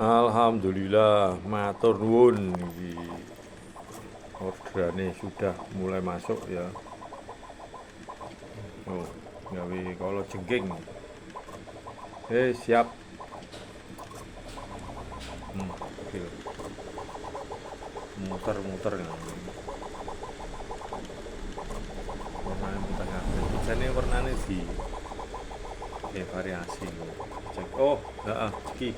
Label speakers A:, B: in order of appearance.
A: Alhamdulillah, matur nuwun iki. Orderane sudah mulai masuk ya. Oh, gawe kala jengking. Siap. Oke. Muter-muter kan. Warnanya putih kabeh. Jane warnane variasi. Cek. Oh, heeh, iki.